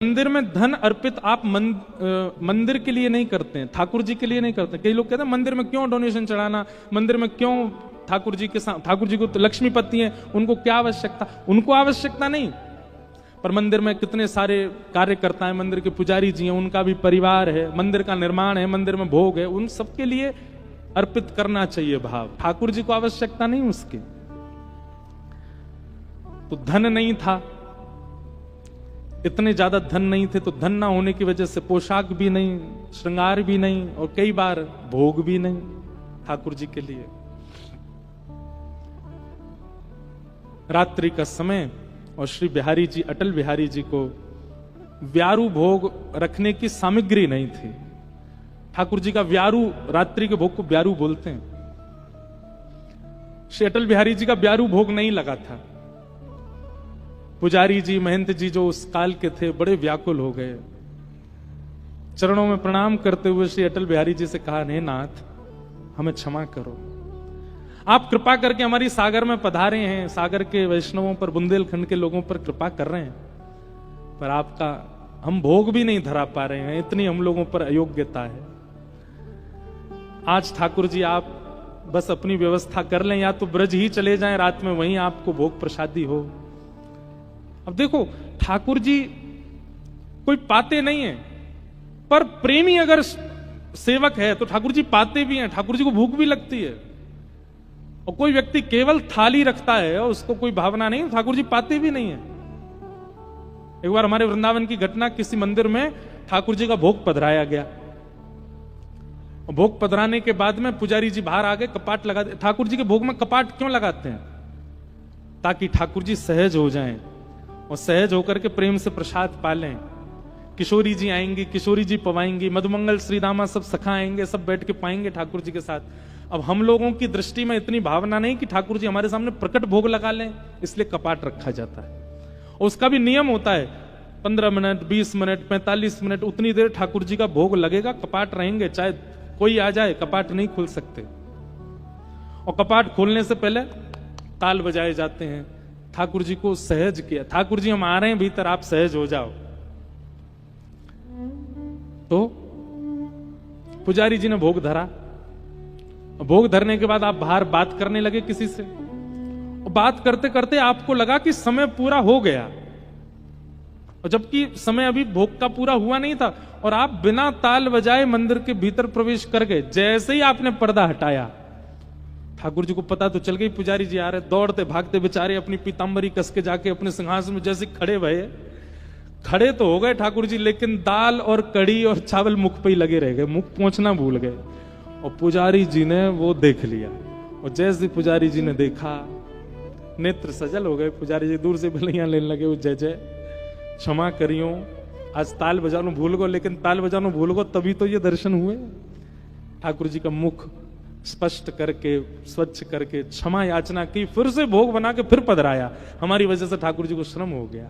मंदिर में धन अर्पित आप मंदिर के लिए नहीं करते हैं, ठाकुर जी के लिए नहीं करते। कई लोग कहते हैं मंदिर में क्यों डोनेशन चढ़ाना, मंदिर में क्यों ठाकुर जी के साथ, ठाकुर जी को तो लक्ष्मीपति हैं, उनको क्या आवश्यकता। उनको आवश्यकता नहीं, पर मंदिर में कितने सारे कार्यकर्ता हैं, मंदिर के पुजारी जी हैं, उनका भी परिवार है, मंदिर का निर्माण है, मंदिर में भोग है, उन सबके लिए अर्पित करना चाहिए भाव। ठाकुर जी को आवश्यकता नहीं उसकी। तो धन नहीं था, इतने ज्यादा धन नहीं थे, तो धन ना होने की वजह से पोशाक भी नहीं, श्रृंगार भी नहीं, और कई बार भोग भी नहीं ठाकुर जी के लिए। रात्रि का समय और श्री बिहारी जी, अटल बिहारी जी को व्यारू भोग रखने की सामग्री नहीं थी। ठाकुर जी का व्यारू, रात्रि के भोग को व्यारू बोलते हैं। श्री अटल बिहारी जी का व्यारू भोग नहीं लगा था। पुजारी जी, महंत जी जो उस काल के थे, बड़े व्याकुल हो गए। चरणों में प्रणाम करते हुए श्री अटल बिहारी जी से कहा, हे नाथ, हमें क्षमा करो, आप कृपा करके हमारी सागर में पधारे हैं, सागर के वैष्णवों पर, बुंदेलखंड के लोगों पर कृपा कर रहे हैं, पर आपका हम भोग भी नहीं धरा पा रहे हैं, इतनी हम लोगों पर अयोग्यता है। आज ठाकुर जी आप बस अपनी व्यवस्था कर लें, या तो ब्रज ही चले जाएं, रात में वहीं आपको भोग प्रसादी हो। अब देखो, ठाकुर जी कोई पाते नहीं है, पर प्रेमी अगर सेवक है तो ठाकुर जी पाते भी हैं, ठाकुर जी को भूख भी लगती है। और कोई व्यक्ति केवल थाली रखता है और उसको कोई भावना नहीं, ठाकुर जी पाते भी नहीं है। एक बार हमारे वृंदावन की घटना, किसी मंदिर में ठाकुर जी का भोग पधराया गया। भोग पधराने के बाद में पुजारी जी बाहर आ गए, कपाट लगा दे। ठाकुर जी के भोग में कपाट क्यों लगाते हैं? ताकि ठाकुर जी सहज हो जाएं और सहज होकर के प्रेम से प्रसाद पालें। किशोरी जी आएंगी, किशोरी जी पवाएंगी, मधुमंगल श्रीदामा सब सखा आएंगे, सब बैठ के पाएंगे ठाकुर जी के साथ। अब हम लोगों की दृष्टि में इतनी भावना नहीं कि ठाकुर जी हमारे सामने प्रकट भोग लगा लें, इसलिए कपाट रखा जाता है। और उसका भी नियम होता है, 15 मिनट, 20 मिनट, 45 मिनट, उतनी देर ठाकुर जी का भोग लगेगा, कपाट रहेंगे, चाहे कोई आ जाए, कपाट नहीं खुल सकते। और कपाट खोलने से पहले ताल बजाए जाते हैं, ठाकुर जी को सहज किया, ठाकुर जी हम आ रहे हैं भीतर, आप सहज हो जाओ। तो पुजारी जी ने भोग धरा। भोग धरने के बाद आप बाहर बात करने लगे किसी से, और बात करते करते आपको लगा कि समय पूरा हो गया, और जबकि समय अभी भोग का पूरा हुआ नहीं था, और आप बिना ताल बजाए मंदिर के भीतर प्रवेश कर गए। जैसे ही आपने पर्दा हटाया, ठाकुर जी को पता तो चल गई पुजारी जी आ रहे, दौड़ते भागते बेचारे अपनी पीतांबरी कस के जाके अपने सिंहासन में जैसे खड़े भये। खड़े तो हो गए ठाकुर जी, लेकिन दाल और कड़ी और चावल मुख पे ही लगे रह गए, मुख पहुंचना भूल गए। और पुजारी जी ने वो देख लिया, और जैसे पुजारी जी ने देखा, नेत्र सजल हो गए। पुजारी जी दूर से भलैया लेने लगे, वो जय जय, क्षमा करियो, आज ताल बजानो भूल गो, लेकिन ताल बजानो भूल गो तभी तो ये दर्शन हुए। ठाकुर जी का मुख स्पष्ट करके, स्वच्छ करके क्षमा याचना की, फिर से भोग बना के फिर पधराया। हमारी वजह से ठाकुर जी को श्रम हो गया।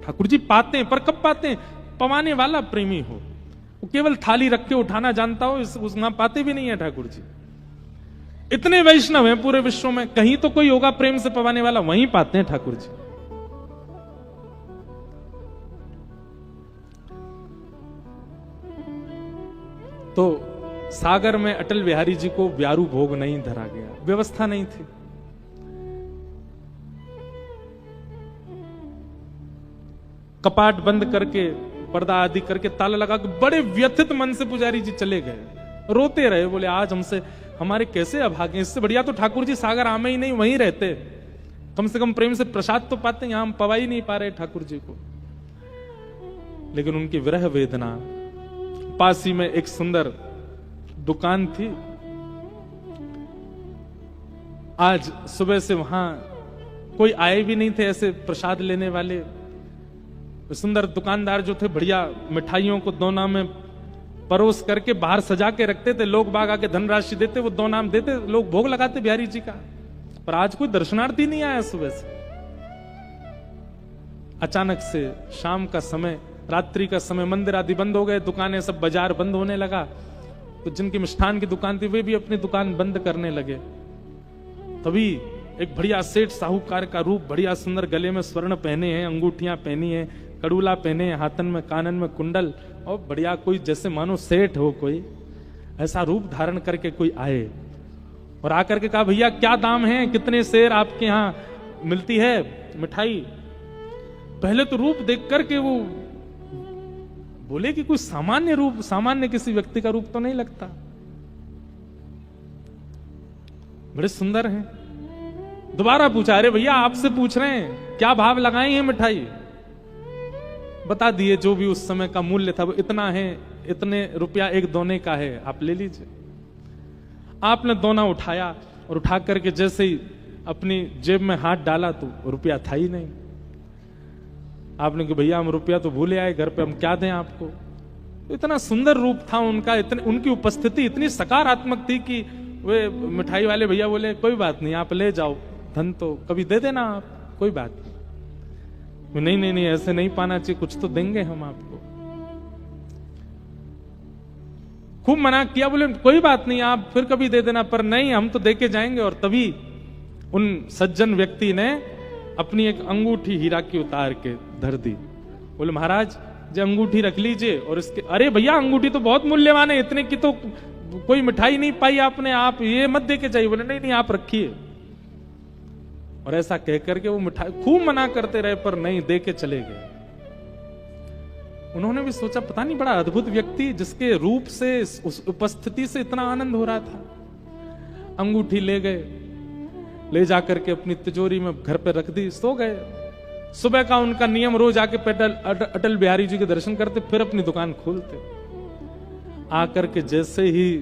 ठाकुर जी पाते हैं, पर कब पाते हैं? पवाने वाला प्रेमी हो, वो केवल थाली रख के उठाना जानता हो, वहां पाते भी नहीं है ठाकुर जी। इतने वैष्णव हैं पूरे विश्व में, कहीं तो कोई होगा प्रेम से पवाने वाला, वहीं पाते हैं ठाकुर जी। तो सागर में अटल बिहारी जी को व्यारू भोग नहीं धरा गया, व्यवस्था नहीं थी। कपाट बंद करके, पर्दा आदि करके, ताला लगा के बड़े व्यथित मन से पुजारी जी चले गए, रोते रहे, बोले आज हमसे हमारे कैसे अभागे, इससे बढ़िया तो ठाकुर जी सागर आमे ही नहीं, वहीं रहते, कम से कम प्रेम से प्रसाद तो पाते, यहां हम पवा ही नहीं पा रहे ठाकुर जी को। लेकिन उनकी विरह वेदना, पास ही में एक सुंदर दुकान थी। आज सुबह से वहां कोई आए भी नहीं थे ऐसे प्रसाद लेने वाले। सुंदर दुकानदार जो थे, बढ़िया मिठाइयों को दोना में परोस करके बाहर सजा के रखते थे, लोग बाग आके धनराशि देते, वो दोना में देते, लोग भोग लगाते बिहारी जी का। पर आज कोई दर्शनार्थी नहीं आया सुबह से। अचानक से शाम का समय, रात्रि का समय, मंदिर आदि बंद हो गए, दुकानें सब, बाजार बंद होने लगा। तो जिनकी मिष्ठान की दुकान थी वे भी अपनी दुकान बंद करने लगे। तभी एक बढ़िया सेठ साहूकार का रूप, बढ़िया सुंदर, गले में स्वर्ण पहने हैं, अंगूठियां पहनी हैं, कड़ूला पहने, हाथन में कानन में कुंडल, और बढ़िया कोई जैसे मानो सेठ हो, कोई ऐसा रूप धारण करके कोई आए और आकर के कहा भैया क्या दाम है, कितने सेर आपके यहाँ मिलती है मिठाई। पहले तो रूप देख करके वो बोले कि कोई सामान्य रूप, सामान्य किसी व्यक्ति का रूप तो नहीं लगता, बड़े सुंदर हैं। दोबारा पूछा, अरे भैया आपसे पूछ रहे हैं क्या भाव लगाई है मिठाई। बता दिए जो भी उस समय का मूल्य था, वो इतना है, इतने रुपया एक दोने का है, आप ले लीजिए। आपने दोना उठाया और उठा करके जैसे ही अपनी जेब में हाथ डाला तो रुपया था ही नहीं। आपने कहा भैया हम रुपया तो भूले आए घर पे, हम क्या दें आपको। तो इतना सुंदर रूप था उनका, उनकी उपस्थिति इतनी सकारात्मक थी कि वे मिठाई वाले भैया बोले कोई बात नहीं, आप ले जाओ, धन तो कभी दे देना आप, कोई बात नहीं। नहीं नहीं ऐसे नहीं पाना चाहिए, कुछ तो देंगे हम आपको। खूब मना किया, बोले कोई बात नहीं आप फिर कभी दे देना, पर नहीं हम तो दे के जाएंगे। और तभी उन सज्जन व्यक्ति ने अपनी एक अंगूठी हीरा की उतार के धर दी। बोले महाराज जो अंगूठी रख लीजिए। और इसके, अरे भैया अंगूठी तो बहुत मूल्यवान है, इतने की तो कोई मिठाई नहीं पाई आपने, आप ये मत दे के जाइए। बोले नहीं नहीं आप रखिए। और ऐसा कह करके वो मिठाई खूब मना करते रहे पर नहीं, दे के चले गए। उन्होंने भी सोचा पता नहीं बड़ा अद्भुत व्यक्ति, जिसके रूप से, उस उपस्थिति से इतना आनंद हो रहा था। अंगूठी ले गए, ले जाकर के अपनी तिजोरी में घर पे रख दी, सो गए। सुबह का उनका नियम रोज आके अटल बिहारी जी के दर्शन करते, फिर अपनी दुकान खोलते। आकर के जैसे ही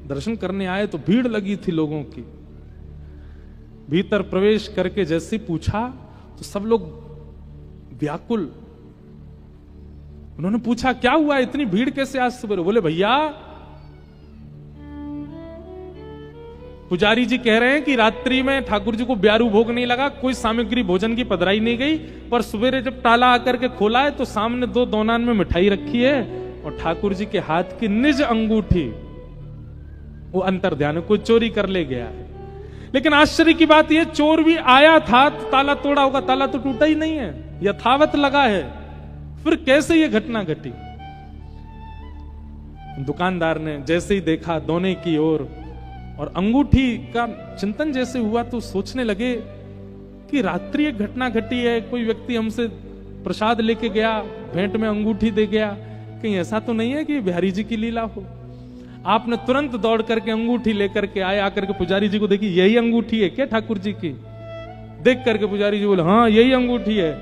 दर्शन करने आए तो भीड़ लगी थी लोगों की। भीतर प्रवेश करके जैसे पूछा तो सब लोग व्याकुल। उन्होंने पूछा क्या हुआ, इतनी भीड़ कैसे आज सुबह। बोले भैया पुजारी जी कह रहे हैं कि रात्रि में ठाकुर जी को ब्यारू भोग नहीं लगा, कोई सामग्री भोजन की पधराई नहीं गई, पर सवेरे जब ताला आकर के खोला है तो सामने 2 दोनान में मिठाई रखी है और ठाकुर जी के हाथ की निज अंगूठी, वो अंतर ध्यान कोई चोरी कर ले गया है। लेकिन आश्चर्य की बात यह, चोर भी आया था तो ताला तोड़ा होगा, ताला तो टूटा ही नहीं है, यथावत लगा है। फिर कैसे यह घटना घटी। दुकानदार ने जैसे ही देखा दोने की ओर और अंगूठी का चिंतन जैसे हुआ तो सोचने लगे कि रात्रि एक घटना घटी है, कोई व्यक्ति हमसे प्रसाद लेके गया, भेंट में अंगूठी दे गया, कहीं ऐसा तो नहीं है कि बिहारी जी की लीला हो। आपने तुरंत दौड़ करके अंगूठी लेकर के आए, आकर के पुजारी जी को देखी, यही अंगूठी है क्या ठाकुर जी की। देख करके पुजारी जी बोले हाँ यही अंगूठी है।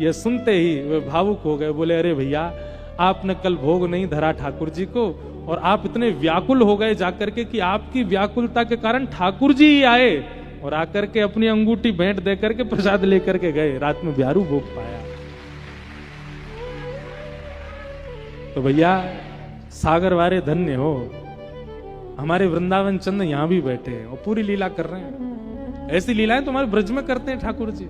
यह सुनते ही वे भावुक हो गए। बोले अरे भैया आपने कल भोग नहीं धरा ठाकुर जी को, और आप इतने व्याकुल हो गए जाकर के कि आपकी व्याकुलता के कारण ठाकुर जी ही आए और आकर के अपनी अंगूठी भेंट दे करके प्रसाद लेकर के गए, रात में ब्यारू भोग पाया। तो भैया सागर वारे धन्य हो, हमारे वृंदावन चंद यहां भी बैठे हैं और पूरी लीला कर रहे हैं। ऐसी लीलाएं तो हमारे ब्रज में करते हैं ठाकुर जी।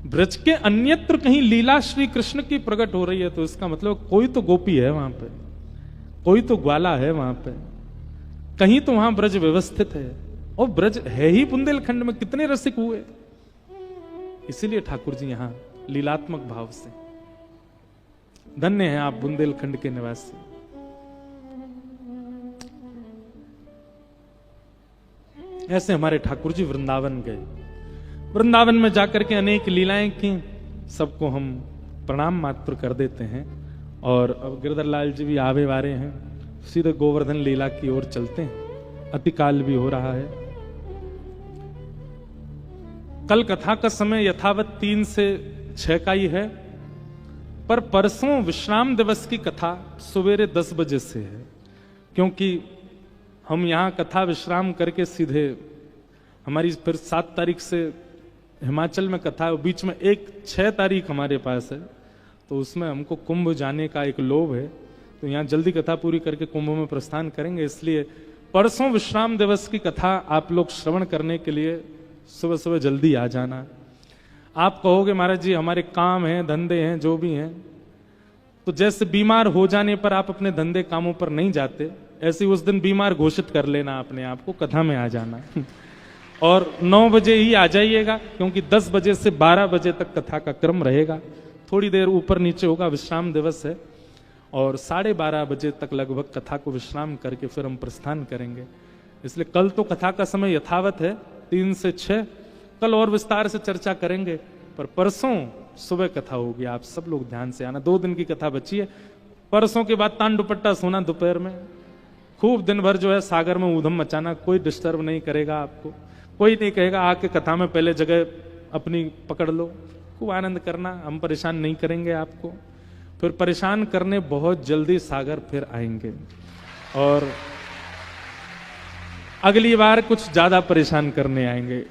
ब्रज के अन्यत्र कहीं लीला श्री कृष्ण की प्रकट हो रही है तो इसका मतलब कोई तो गोपी है वहां पे, कोई तो ग्वाला है वहां पे, कहीं तो वहां ब्रज व्यवस्थित है। और ब्रज है ही बुंदेलखंड में, कितने रसिक हुए। इसीलिए ठाकुर जी यहां लीलात्मक भाव से, धन्य हैं आप बुंदेलखंड के निवासी। ऐसे हमारे ठाकुर जी वृंदावन गए, वृंदावन में जाकर के अनेक लीलाएं की, सबको हम प्रणाम मात्र कर देते हैं। और अब गिरधर लाल जी भी आवे वारे हैं, सीधे गोवर्धन लीला की ओर चलते हैं, अतिकाल भी हो रहा है। कल कथा का समय यथावत 3 से 6 का ही है, पर परसों विश्राम दिवस की कथा सवेरे 10 बजे से है, क्योंकि हम यहां कथा विश्राम करके सीधे हमारी फिर 7 तारीख से हिमाचल में कथा है, बीच में एक 6 तारीख हमारे पास है, तो उसमें हमको कुंभ जाने का एक लोभ है, तो यहाँ जल्दी कथा पूरी करके कुंभ में प्रस्थान करेंगे। इसलिए परसों विश्राम दिवस की कथा आप लोग श्रवण करने के लिए सुबह सुबह जल्दी आ जाना। आप कहोगे महाराज जी हमारे काम हैं, धंधे हैं, जो भी हैं, तो जैसे बीमार हो जाने पर आप अपने धंधे कामों पर नहीं जाते, ऐसे उस दिन बीमार घोषित कर लेना अपने आप को, कथा में आ जाना और 9 बजे ही आ जाइएगा, क्योंकि 10 बजे से 12 बजे तक कथा का क्रम रहेगा। थोड़ी देर ऊपर नीचे होगा, विश्राम दिवस है, और 12:30 बजे तक लगभग कथा को विश्राम करके फिर हम प्रस्थान करेंगे। इसलिए कल तो कथा का समय यथावत है 3 से 6, कल और विस्तार से चर्चा करेंगे, पर परसों सुबह कथा होगी। आप सब लोग ध्यान से आना, 2 दिन की कथा बची है। परसों के बाद तान दुपट्टा सोना दोपहर में, खूब दिन भर जो है सागर में ऊधम मचाना, कोई डिस्टर्ब नहीं करेगा आपको, कोई नहीं कहेगा आके कथा में पहले जगह अपनी पकड़ लो, खूब आनंद करना, हम परेशान नहीं करेंगे आपको। फिर परेशान करने बहुत जल्दी सागर फिर आएंगे, और अगली बार कुछ ज्यादा परेशान करने आएंगे।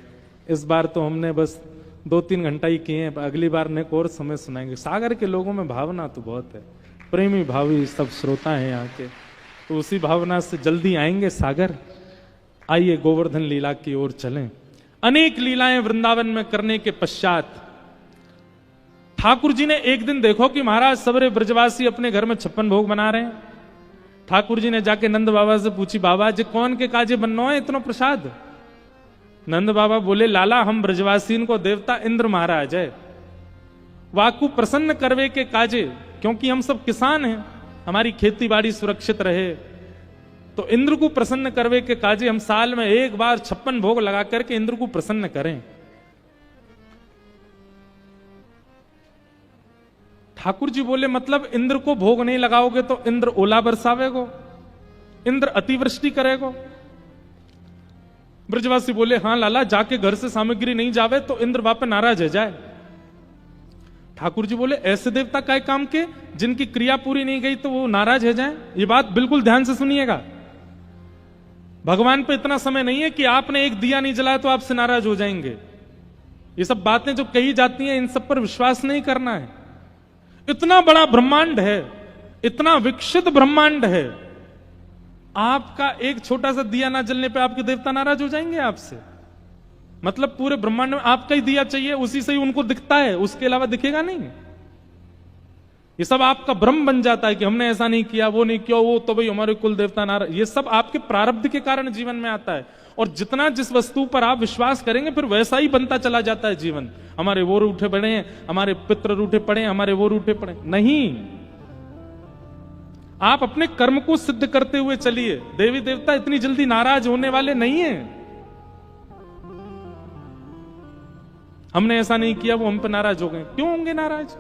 इस बार तो हमने बस 2-3 घंटा ही किए हैं, अगली बार ने और समय सुनाएंगे। सागर के लोगों में भावना तो बहुत है, प्रेमी भावी सब श्रोता हैं यहाँ के, तो उसी भावना से जल्दी आएंगे सागर। आइए गोवर्धन लीला की ओर चलें। अनेक लीलाएं वृंदावन में करने के पश्चात ठाकुर जी ने एक दिन देखो कि महाराज सबरे ब्रजवासी अपने घर में 56 भोग बना रहे हैं। ठाकुर जी ने जाके नंद बाबा से पूछी, बाबा जी कौन के काजे बननो है इतना प्रसाद? नंद बाबा बोले, लाला हम ब्रजवासी को देवता इंद्र महाराज है, वाकु प्रसन्न करवे के काजे, क्योंकि हम सब किसान हैं, हमारी खेती बाड़ी सुरक्षित रहे, तो इंद्र को प्रसन्न करवे के काजे हम साल में एक बार 56 भोग लगा करके इंद्र को प्रसन्न करें। ठाकुर जी बोले, मतलब इंद्र को भोग नहीं लगाओगे तो इंद्र ओला बरसावेगो, इंद्र अतिवृष्टि करेगो? ब्रजवासी बोले, हां लाला, जाके घर से सामग्री नहीं जावे तो इंद्र वापस नाराज है जाए। ठाकुर जी बोले, ऐसे देवता काय काम के जिनकी क्रिया पूरी नहीं गई तो वो नाराज है जाए? ये बात बिल्कुल ध्यान से सुनिएगा। भगवान पे इतना समय नहीं है कि आपने एक दिया नहीं जलाया तो आपसे नाराज हो जाएंगे। ये सब बातें जो कही जाती हैं इन सब पर विश्वास नहीं करना है। इतना बड़ा ब्रह्मांड है, इतना विकसित ब्रह्मांड है, आपका एक छोटा सा दिया ना जलने पे आपके देवता नाराज हो जाएंगे आपसे? मतलब पूरे ब्रह्मांड में आपका ही दिया चाहिए, उसी से ही उनको दिखता है, उसके अलावा दिखेगा नहीं। ये सब आपका भ्रम बन जाता है कि हमने ऐसा नहीं किया, वो नहीं किया, वो तो भाई हमारे कुल देवता नाराज। ये सब आपके प्रारब्ध के कारण जीवन में आता है, और जितना जिस वस्तु पर आप विश्वास करेंगे फिर वैसा ही बनता चला जाता है जीवन। हमारे वो रूठे पड़े हैं, हमारे पितृ रूठे पड़े हैं, हमारे वो रूठे पड़े नहीं। आप अपने कर्म को सिद्ध करते हुए चलिए, देवी देवता इतनी जल्दी नाराज होने वाले नहीं है। हमने ऐसा नहीं किया, वो हम पे नाराज हो गए, क्यों होंगे नाराज?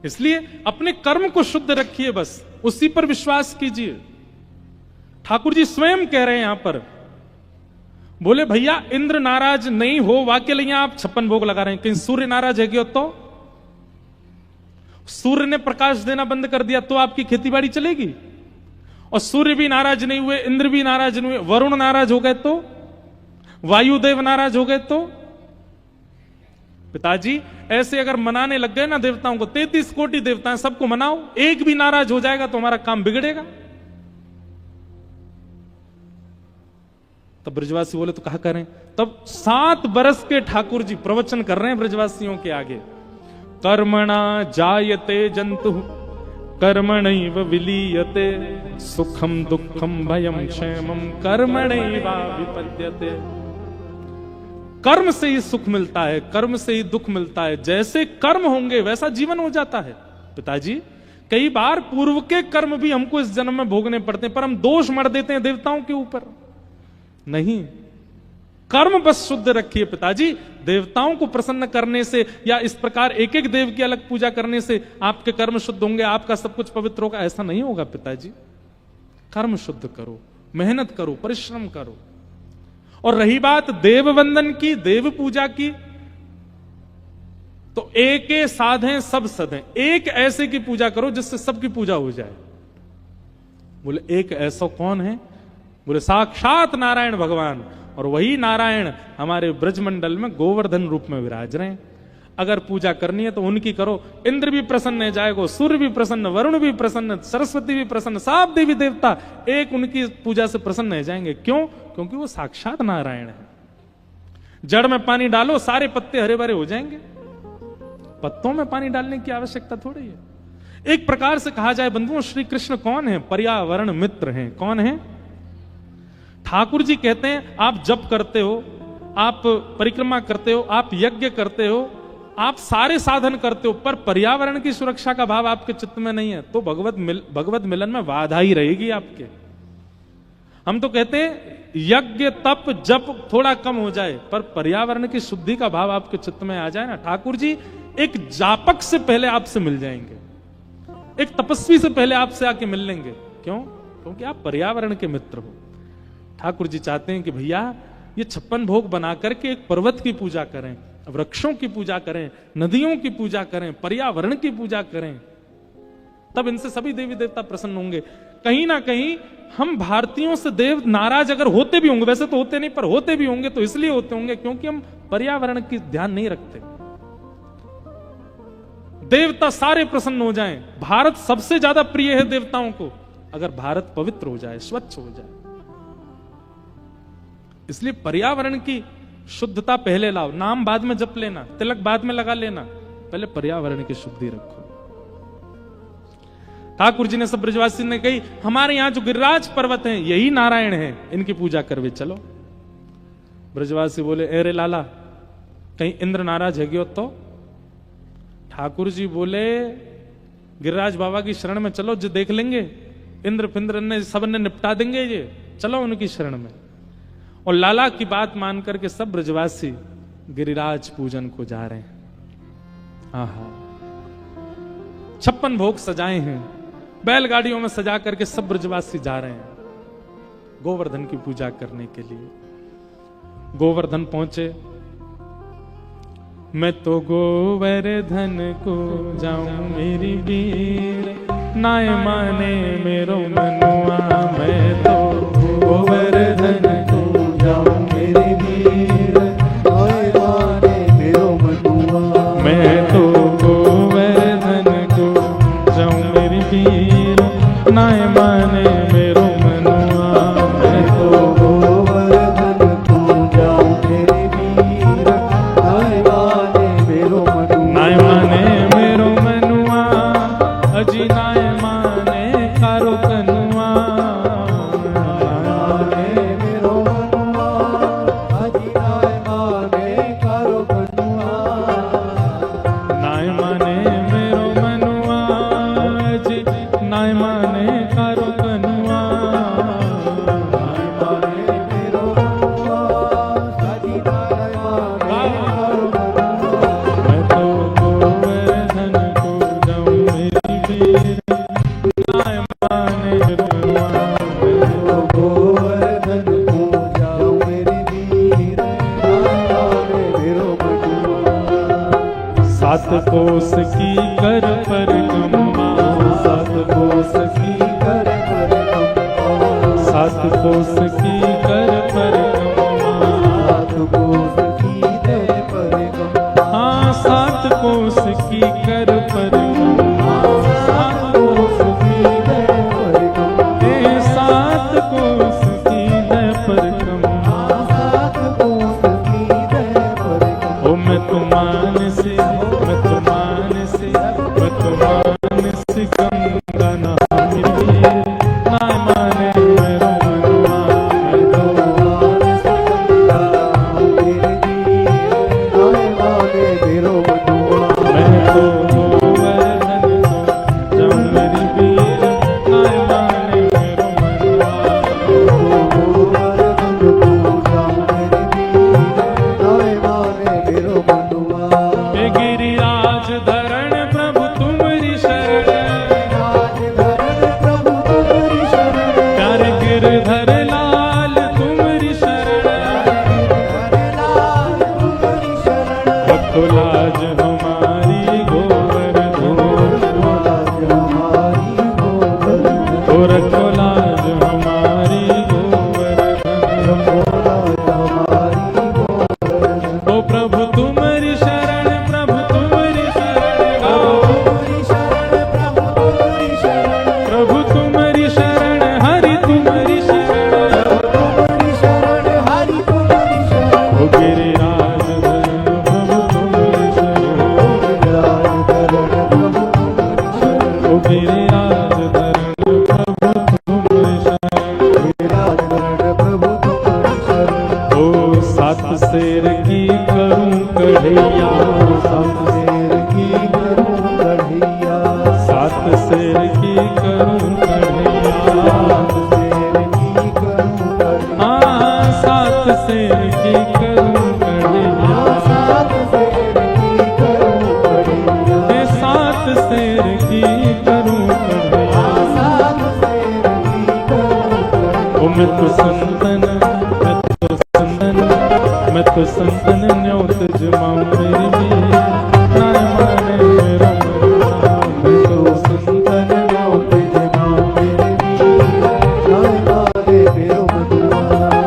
इसलिए अपने कर्म को शुद्ध रखिए, बस उसी पर विश्वास कीजिए। ठाकुर जी स्वयं कह रहे हैं यहां पर, बोले भैया इंद्र नाराज नहीं हो, वाक्य लिए आप 56 भोग लगा रहे हैं, कहीं सूर्य नाराज है क्यों? तो सूर्य ने प्रकाश देना बंद कर दिया तो आपकी खेतीबाड़ी चलेगी? और सूर्य भी नाराज नहीं हुए, इंद्र भी नाराज नहीं हुए, वरुण नाराज हो गए तो, वायुदेव नाराज हो गए तो? पिताजी ऐसे अगर मनाने लग गए ना देवताओं को, 33 कोटि देवता हैं, सबको मनाओ, एक भी नाराज हो जाएगा तो हमारा काम बिगड़ेगा। तब ब्रजवासी बोले, तो कहा करें? तब 7 बरस के ठाकुर जी प्रवचन कर रहे हैं ब्रजवासियों के आगे। कर्मणा जायते जंतु कर्मणैव विलीयते, सुखम दुखम भयम क्षेमम कर्मणैव विपद्यते। कर्म से ही सुख मिलता है, कर्म से ही दुख मिलता है, जैसे कर्म होंगे वैसा जीवन हो जाता है। पिताजी कई बार पूर्व के कर्म भी हमको इस जन्म में भोगने पड़ते हैं, पर हम दोष मर देते हैं देवताओं के ऊपर। नहीं, कर्म बस शुद्ध रखिए पिताजी। देवताओं को प्रसन्न करने से या इस प्रकार एक एक देव की अलग पूजा करने से आपके कर्म शुद्ध होंगे, आपका सब कुछ पवित्र होगा, ऐसा नहीं होगा पिताजी। कर्म शुद्ध करो, मेहनत करो, परिश्रम करो। और रही बात देव वंदन की, देव पूजा की, तो एक साधे सब सधे, एक ऐसे की पूजा करो जिससे सबकी पूजा हो जाए। बोले एक ऐसा कौन है? बोले साक्षात नारायण भगवान, और वही नारायण हमारे ब्रजमंडल में गोवर्धन रूप में विराज रहे हैं। अगर पूजा करनी है तो उनकी करो, इंद्र भी प्रसन्न है जाएगो, सूर्य भी प्रसन्न, वरुण भी प्रसन्न, सरस्वती भी प्रसन्न, सब देवी देवता एक उनकी पूजा से प्रसन्न है जाएंगे। क्यों? क्योंकि वो साक्षात नारायण है। जड़ में पानी डालो, सारे पत्ते हरे भरे हो जाएंगे, पत्तों में पानी डालने की आवश्यकता थोड़ी है। एक प्रकार से कहा जाए बंधुओं, श्री कृष्ण कौन है? पर्यावरण मित्र हैं। कौन है? ठाकुर जी कहते हैं आप जप करते हो, आप परिक्रमा करते हो, आप यज्ञ करते हो, आप सारे साधन करते हो पर पर्यावरण की सुरक्षा का भाव आपके चित्त में नहीं है, तो भगवत मिलन में बाधा ही रहेगी आपके। हम तो कहते हैं यज्ञ तप जप थोड़ा कम हो जाए, पर पर्यावरण की शुद्धि का भाव आपके चित्त में आ जाए ना, ठाकुर जी एक जापक से पहले आपसे मिल जाएंगे, एक तपस्वी से पहले आपसे आके मिल लेंगे। क्यों? क्योंकि आप पर्यावरण के मित्र हो। ठाकुर जी चाहते हैं कि भैया ये 56 भोग बना करके एक पर्वत की पूजा करें, वृक्षों की पूजा करें, नदियों की पूजा करें, पर्यावरण की पूजा करें, तब इनसे सभी देवी देवता प्रसन्न होंगे। कहीं ना कहीं हम भारतीयों से देव नाराज अगर होते भी होंगे, वैसे तो होते नहीं पर होते भी होंगे तो इसलिए होते होंगे क्योंकि हम पर्यावरण की ध्यान नहीं रखते। देवता सारे प्रसन्न हो जाएं। भारत सबसे ज्यादा प्रिय है देवताओं को अगर भारत पवित्र हो जाए, स्वच्छ हो जाए। इसलिए पर्यावरण की शुद्धता पहले लाओ, नाम बाद में जप लेना, तिलक बाद में लगा लेना, पहले पर्यावरण की शुद्धि रखो। ठाकुर जी ने सब ब्रजवासी ने कही हमारे यहां जो गिरिराज पर्वत हैं यही नारायण हैं, इनकी पूजा करवे चलो। ब्रजवासी बोले अरे लाला कहीं इंद्र नाराज है गयो तो? ठाकुर जी बोले गिरिराज बाबा की शरण में चलो, जो देख लेंगे इंद्र फिंद्र ने सब ने निपटा देंगे, ये चलो उनकी शरण में। और लाला की बात मान करके सब ब्रजवासी गिरिराज पूजन को जा रहे हैं। आहा 56 भोग सजाए हैं, बैलगाड़ियों में सजा करके सब ब्रजवासी जा रहे हैं गोवर्धन की पूजा करने के लिए। गोवर्धन पहुंचे, मैं तो गोवर्धन को जाऊं मेरी वीर, नाय माने मेरो मनुआ, मैं तो गोवर्धन को जाऊं मेरी वीर, नाय माने मेरो मनुआ, मैं तो गोवर्धन को जाऊं मेरी वीर, नाय माने मेरो मनुआ, मैं तो गोवर्धन को जाऊं मेरी वीर, नाय माने मेरो मनुआ, नाय माने मेरो मनुआ, अजी नाय माने कारो कनुआ, नाय माने मेरो मनुआ, अजी नाय माने कारो कनुआ, नाय माने मेरो मनुआ, अजी नाय माने कारो कनुआ, नाय माने मेरो मनुआ, अजी नाय माने कारो कनुआ, मैं तो गोवर्धन को जाऊं मेरी वीर, नाय माने मनुआ, मैं तो गोवर्धन को जाऊं मेरी वीर, नाय माने मेरो मनुआ। सात कोस की कर परिक्रमा, सात कोस की कर परिक्रमा, सात कोस की कर परिक्रमा, सात कोस की कर परिक्रमा, हाँ सात कोस की कर परिक्रमा, सात कोस की कर परिक्रमा, सात कोस की कर परिक्रमा, सात कोस की कर परिक्रमा, ओ मैं तो मानसी, मैं तो मानसी, मैं तो मानसी गंगा नहामि वीर, नाय माने मेरो मनुआ, मैं तो मानसी गंगा नहामि वीर, नाय माने मेरो मनुआ, मैं तो तो संतन मैं तो संतन न्योत जमाऊं मेरी मीरा नाय माने मेरा मैं तो संतन न्योत जमाऊं मेरी मीरा नाय माने मेरा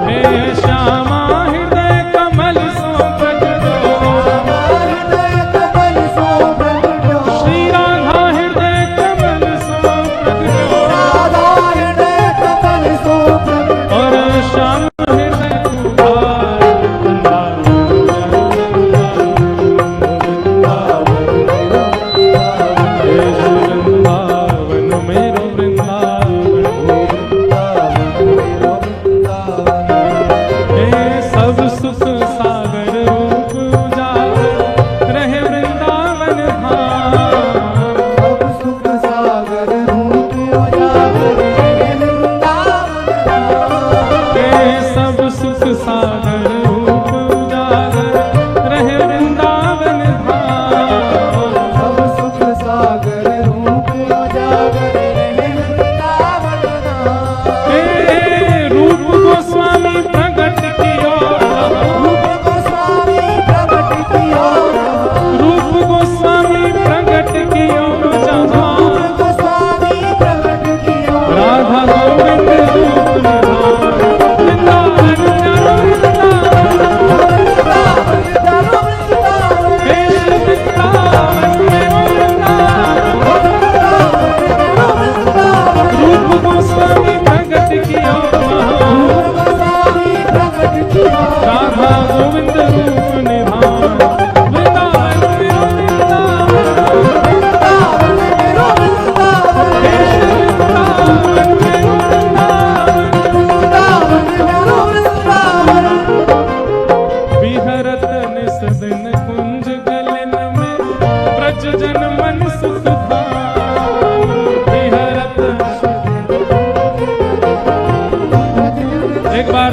हे श्यामा हृदय कमल सो प्रगटो श्री राधा हृदय कमल सो प्रगटो और श्याम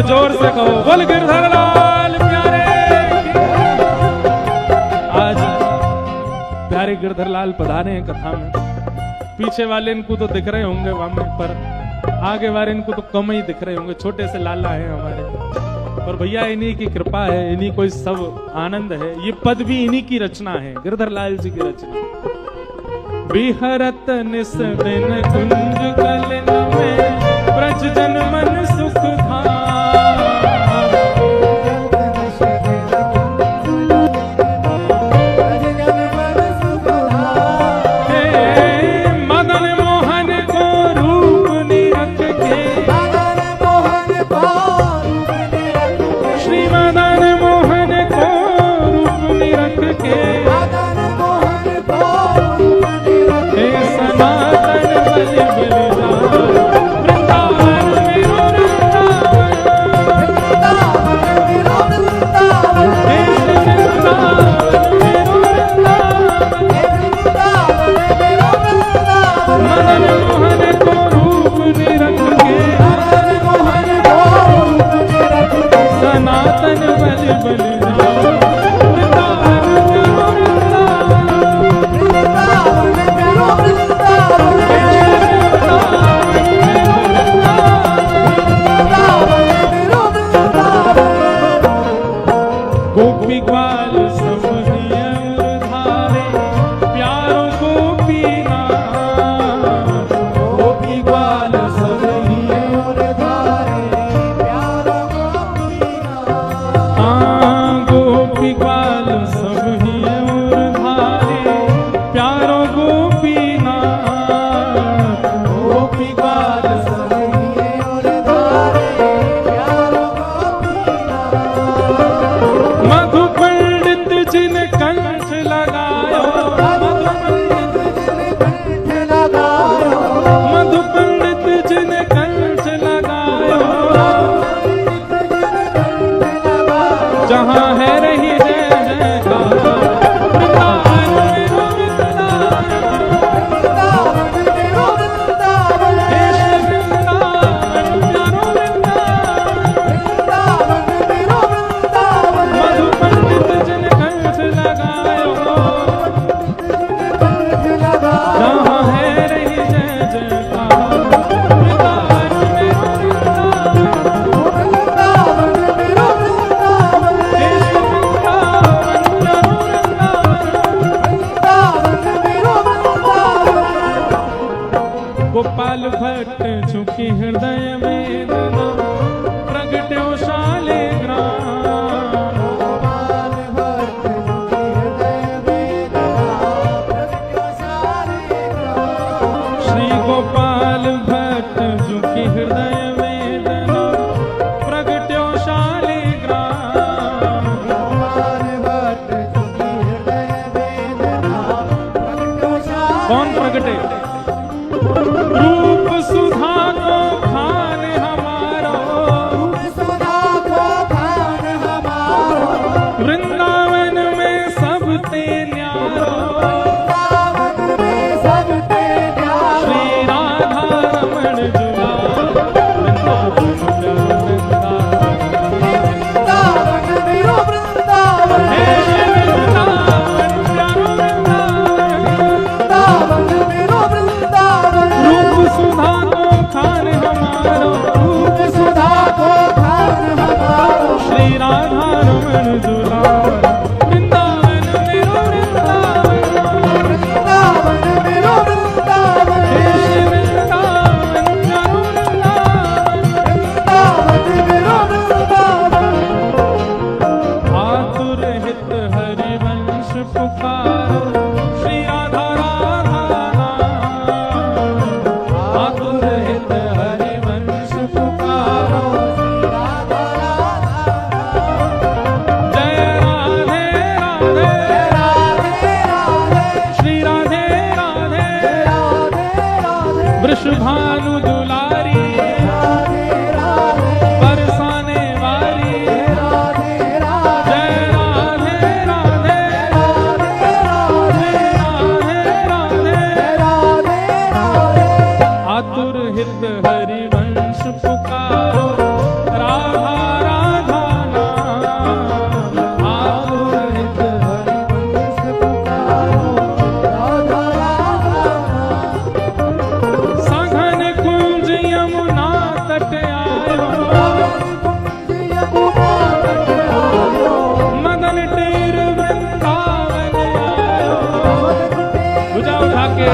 जोर से कहो बोल गिरधर लाल प्यारे। आज प्यारे गिरधर लाल पधारे हैं कथा में। पीछे वाले इनको तो दिख रहे होंगे वहां में, पर आगे वाले इनको तो कम ही दिख रहे होंगे। छोटे से लाला है हमारे, पर भैया इन्हीं की कृपा है, इन्हीं को सब आनंद है। ये पद भी इन्हीं की रचना है, गिरधर लाल जी की रचना। विहरत निस दिन कुंज कलिन में ब्रज जन मन सुख था। चुकी हृदय वेदना प्रगट्यो शालिग्राम। श्री गोपाल भट्ट चुकी हृदय वेदना प्रगट्यो शालिग्राम। कौन प्रगटे? रूप सुधा को खान हमारो, वृंदावन में सब ते न्यारो। श्री राधा रमण जुला वृषभानु दुलारी बरसाने वाली। जय राधे राधे राधे राधे आतुर हित हरिवंश पुकारो राधा राधा नाम। आतुर हित हरिवंश पुकारो राधा राधा सघन कुंज यमुना तट आयो, मदन टेर वृंदावन आयो। बुझा उठा के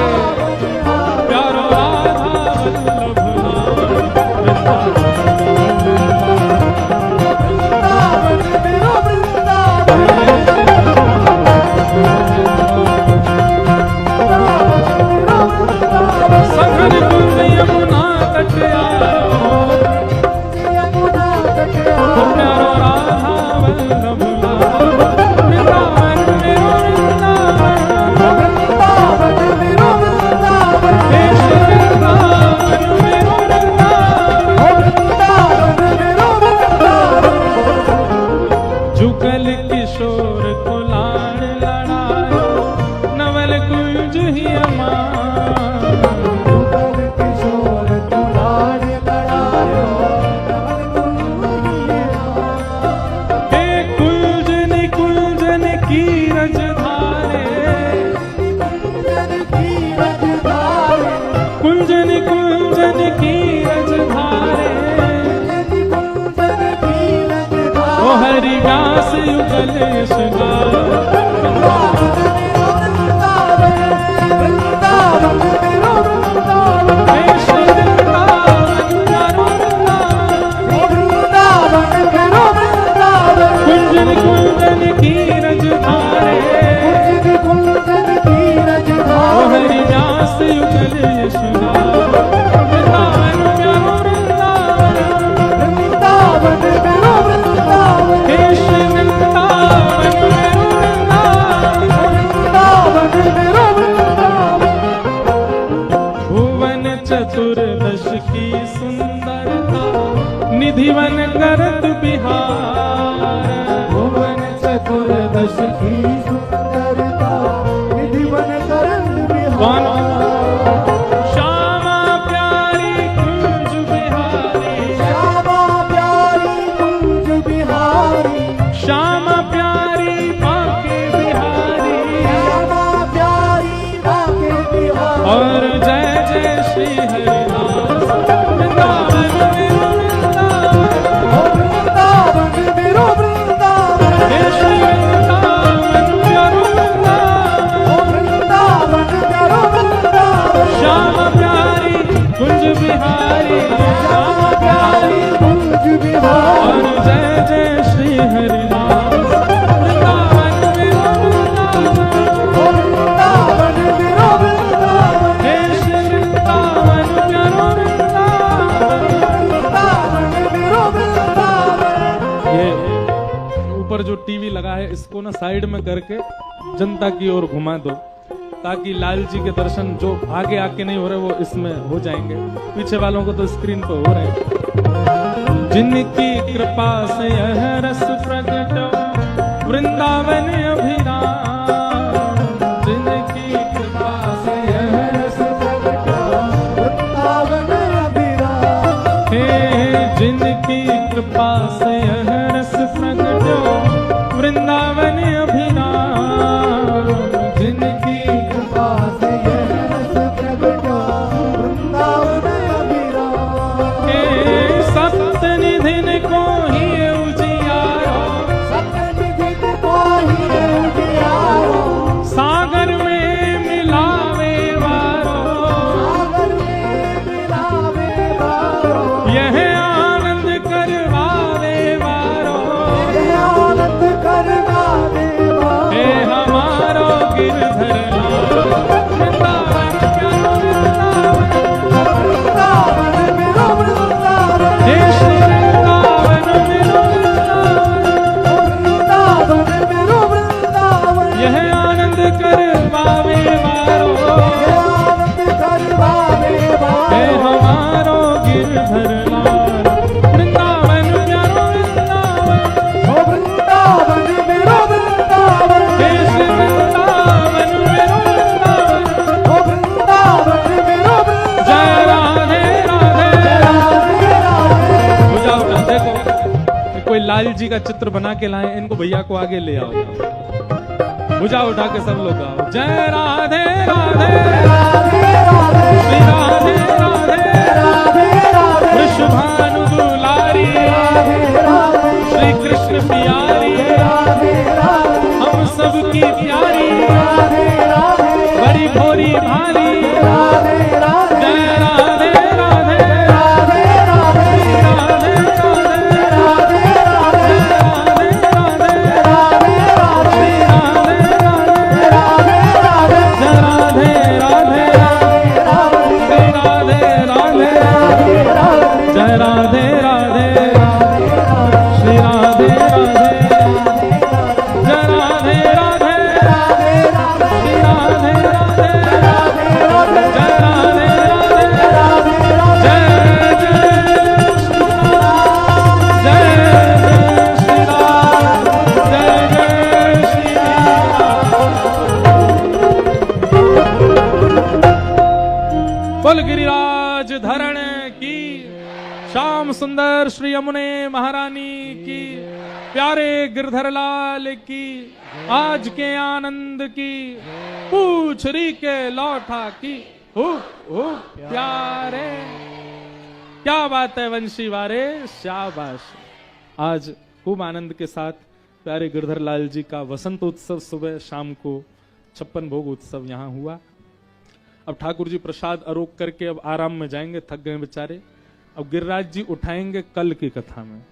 प्यारो राधा वल्लभ सघन कुंज यमुना तट आयो, प्यारो राधा वल्लभ वृंदावन मेरो वृंदावन देश वृंदावन मेरो वृंदावन। जुगल किशोर को लाड़ लड़ायो, नवल कुंज ही अमां। कुंजन कुंजन की रजधारे, ओ हरि व्यास युगल शृंगार। कुंजन कुंजन की रजधारे, ओ हरि व्यास युगल शृंगार। वृंदावन मेरो वृंदावन, हे श्री वृंदावन मेरो वृंदावन। भुवन चतुर्दश की सुंदरता, निधिवन करत बिहार। भुवन चतुर्दश की सुंदरता, निधिवन करत बिहार। श्यामा प्यारी कुंज बिहारी, श्यामा प्यारी कुंज बिहारी। श्यामा प्यारी बांके बिहारी, श्यामा प्यारी बांके बिहारी। और जय जय श्री हरिदास वृंदावन मेरो वृंदावन, वृंदावन मेरो वृंदावन। हे श्री वृंदावन प्यारो वृंदावन, वृंदावन प्यारो वृंदावन। और जय जय श्री हरिदास। वृंदावन मेरो वृंदावन, हे श्री वृंदावन प्यारो वृंदावन। ये ऊपर जो टीवी लगा है इसको ना साइड में करके जनता की ओर घुमा दो, ताकि लाल जी के दर्शन जो आगे आके नहीं हो रहे वो इसमें हो जाएंगे। पीछे वालों को तो स्क्रीन पे हो रहे हैं। जिनकी कृपा से यह रस प्रकट वृंदावन अभिराम, जिनकी कृपा से यह रस प्रकट वृंदावन अभिराम, हे जिनकी कृपा से यह रस प्रकट वृंदावन अभिराम, जिनकी कृपा से यह रस प्रकट वृंदावन अभिराम। हे सप्तनिधिन को ही उजियारो, सप्तनिधिन को ही उजियारो, सागर में मिलावे वारो, सागर में मिलावे वारो, यह आनंद करवावे वारो, यह आनंद करवावे वारो, हे हमारो गिरधर लाल। वृंदावन प्यारो वृंदावन, वृंदावन मेरो वृंदावन, हे श्री वृंदावन मेरो वृंदावन, वृंदावन मेरो वृंदावन, यह आनंद करवावे वारो, यह आनंद करवावे वारो, हे हमारो गिरधर लाल। वृंदावन प्यारो वृंदावन, ओ वृंदावन मेरो वृंदावन, हे श्री वृंदावन मेरो वृंदावन, ओ वृंदावन मेरो वृंदावन। जय राधे राधे राधे राधे। बुझाओ ना, देखो कोई लाल जी का चित्र बना के लाए, इनको भैया को आगे ले आओ। बुझा उठा के सब लोग आओ। जय राधे राधे राधे राधे, श्री राधे राधे राधे राधे, वृषभानु दुलारी राधे राधे, श्री कृष्ण प्यारी राधे राधे, हम सबकी प्यारी राधे राधे, बड़ी भोरी भारी राधे राधे। जय राधे राधे राधे राधे, राधे राधे राधे राधे, राधे राधे राधे राधे, राधे राधे राधे राधे, जय राधे राधे राधे राधे राधे, जय राधे राधे श्री राधे राधे, जय राधे राधे श्री राधे राधे, जय राधे राधे, जय जय श्री राम, जय श्री राम, जय जय श्री राम। बोल गिरिराज धरण की, श्याम सुंदर श्री यमुने महारानी की, प्यारे गिरधर लाल की, आज के आनंद की, पूछरी के लौठा की, हो प्यारे। क्या बात है वंशी वारे, शाबाश। आज खूब आनंद के साथ प्यारे गिरधर लाल जी का वसंत उत्सव सुबह शाम को 56 भोग उत्सव यहाँ हुआ। अब ठाकुर जी प्रसाद आरोग करके अब आराम में जाएंगे, थक गए बेचारे। अब गिरिराज जी उठाएंगे कल की कथा में।